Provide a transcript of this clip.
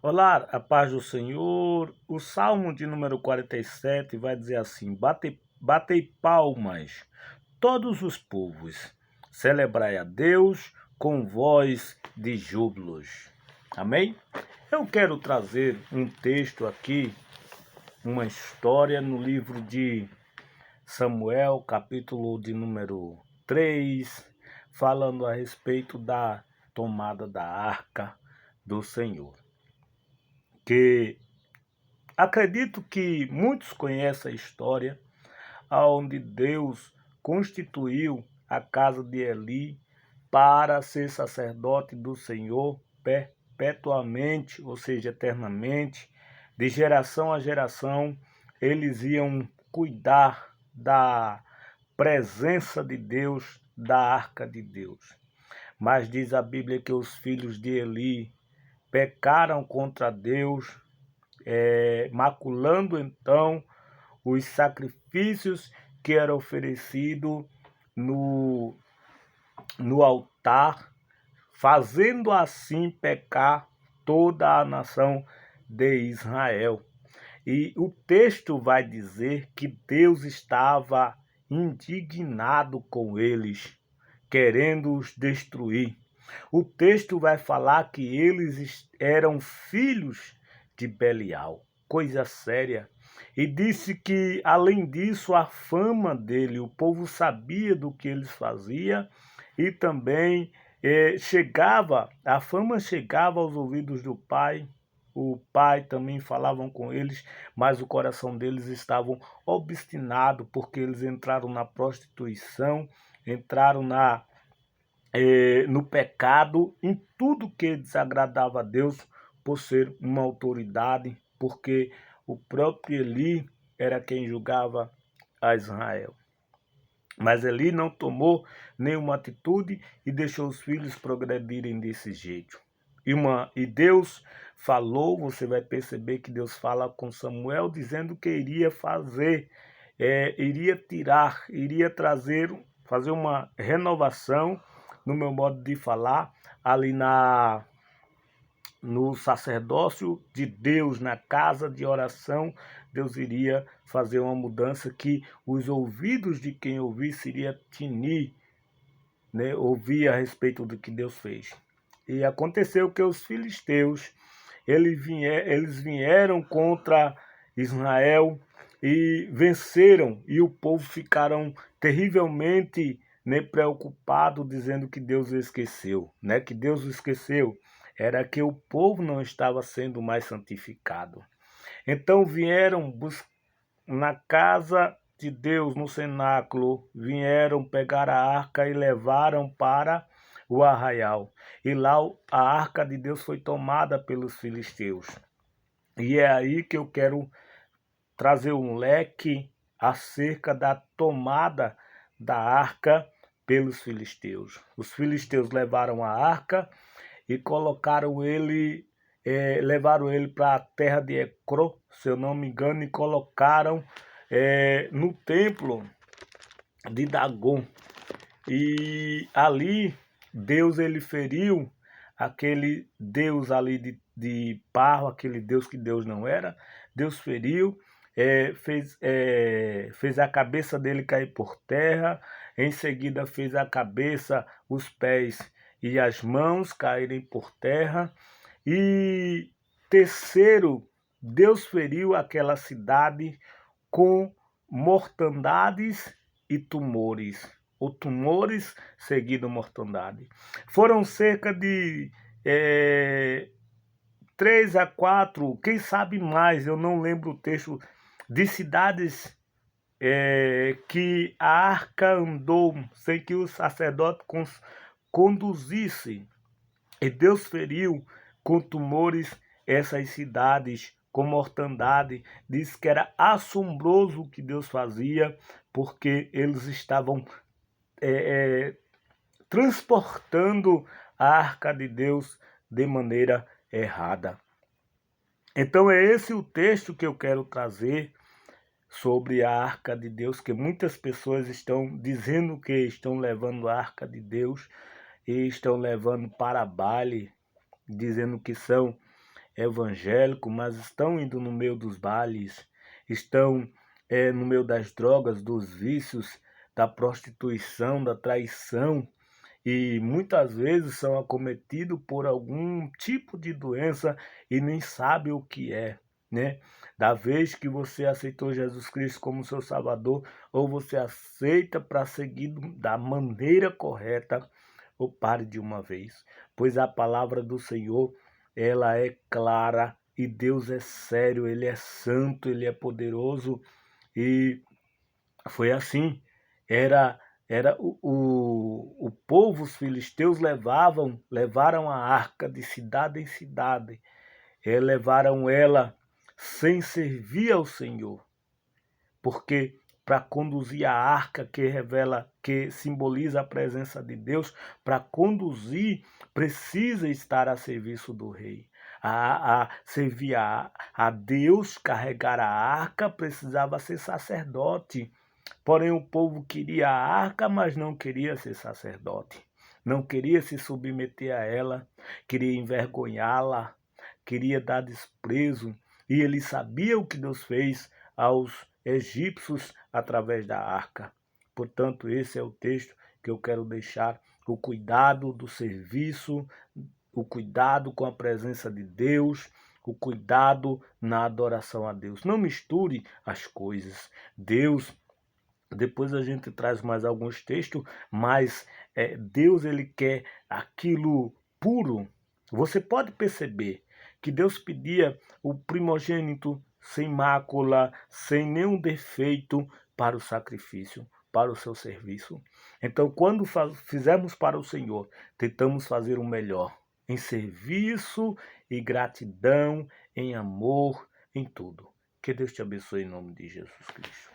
Olá, a paz do Senhor. O Salmo de número 47 vai dizer assim: batei palmas, todos os povos, celebrai a Deus com voz de júbilos. Amém? Eu quero trazer um texto aqui, uma história no livro de Samuel, capítulo de número 3, falando a respeito da tomada da arca do Senhor. Que acredito que muitos conhecem a história onde Deus constituiu a casa de Eli para ser sacerdote do Senhor perpetuamente, ou seja, eternamente, de geração a geração, eles iam cuidar da presença de Deus, da arca de Deus. Mas diz a Bíblia que os filhos de Eli pecaram contra Deus, maculando então os sacrifícios que eram oferecidos no, no altar, fazendo assim pecar toda a nação de Israel. E o texto vai dizer que Deus estava indignado com eles, querendo os destruir. O texto vai falar que eles eram filhos de Belial, coisa séria. E disse que, além disso, a fama dele, o povo sabia do que eles faziam e também a fama chegava aos ouvidos do pai. O pai também falavam com eles, mas o coração deles estava obstinado porque eles entraram na prostituição, entraram no pecado, em tudo que desagradava a Deus por ser uma autoridade, porque o próprio Eli era quem julgava a Israel. Mas Eli não tomou nenhuma atitude e deixou os filhos progredirem desse jeito. E Deus falou, você vai perceber que Deus fala com Samuel dizendo que iria fazer, iria tirar, iria fazer uma renovação no meu modo de falar, ali no sacerdócio de Deus, na casa de oração, Deus iria fazer uma mudança que os ouvidos de quem ouvisse iria tinir, né, ouvir a respeito do que Deus fez. E aconteceu que os filisteus, eles vieram contra Israel e venceram, e o povo ficaram terrivelmente, né, preocupado, dizendo que Deus o esqueceu, né, que Deus o esqueceu. Era que o povo não estava sendo mais santificado. Então vieram na casa de Deus, no cenáculo, vieram pegar a arca e levaram para o arraial. E lá a arca de Deus foi tomada pelos filisteus. E é aí que eu quero trazer um leque acerca da tomada da arca pelos filisteus. Os filisteus levaram a arca e levaram ele para a terra de Ecrón, se eu não me engano, e colocaram no templo de Dagon. E ali Deus ele feriu aquele Deus ali de barro, aquele Deus que Deus não era. Deus feriu, fez a cabeça dele cair por terra, em seguida fez a cabeça, os pés e as mãos caírem por terra. E terceiro, Deus feriu aquela cidade com mortandades e tumores, ou tumores seguido mortandade. Foram cerca de 3 a 4, quem sabe mais, eu não lembro o texto, de cidades que a arca andou sem que o sacerdote conduzisse. E Deus feriu com tumores essas cidades, com mortandade. Diz que era assombroso o que Deus fazia, porque eles estavam transportando a arca de Deus de maneira errada. Então é esse o texto que eu quero trazer sobre a arca de Deus, que muitas pessoas estão dizendo que estão levando a arca de Deus e estão levando para Bali, dizendo que são evangélico, mas estão indo no meio dos bailes, estão no meio das drogas, dos vícios, da prostituição, da traição, e muitas vezes são acometidos por algum tipo de doença e nem sabem o que é, né? Da vez que você aceitou Jesus Cristo como seu Salvador, ou você aceita para seguir da maneira correta, ou pare de uma vez, pois a palavra do Senhor, ela é clara e Deus é sério, Ele é santo, Ele é poderoso e foi assim. Era era o povo, os filisteus levaram a arca de cidade em cidade, levaram ela sem servir ao Senhor, porque para conduzir a arca que revela, que simboliza a presença de Deus, para conduzir precisa estar a serviço do rei. A servir a Deus, carregar a arca, precisava ser sacerdote. Porém, o povo queria a arca, mas não queria ser sacerdote. Não queria se submeter a ela, queria envergonhá-la, queria dar desprezo. E ele sabia o que Deus fez aos egípcios através da arca. Portanto, esse é o texto que eu quero deixar: o cuidado do serviço, o cuidado com a presença de Deus, o cuidado na adoração a Deus. Não misture as coisas. Deus, depois a gente traz mais alguns textos, mas Deus, ele quer aquilo puro. Você pode perceber que Deus pedia o primogênito sem mácula, sem nenhum defeito para o sacrifício, para o seu serviço. Então, quando fizermos para o Senhor, tentamos fazer o melhor, em serviço e gratidão, em amor, em tudo. Que Deus te abençoe em nome de Jesus Cristo.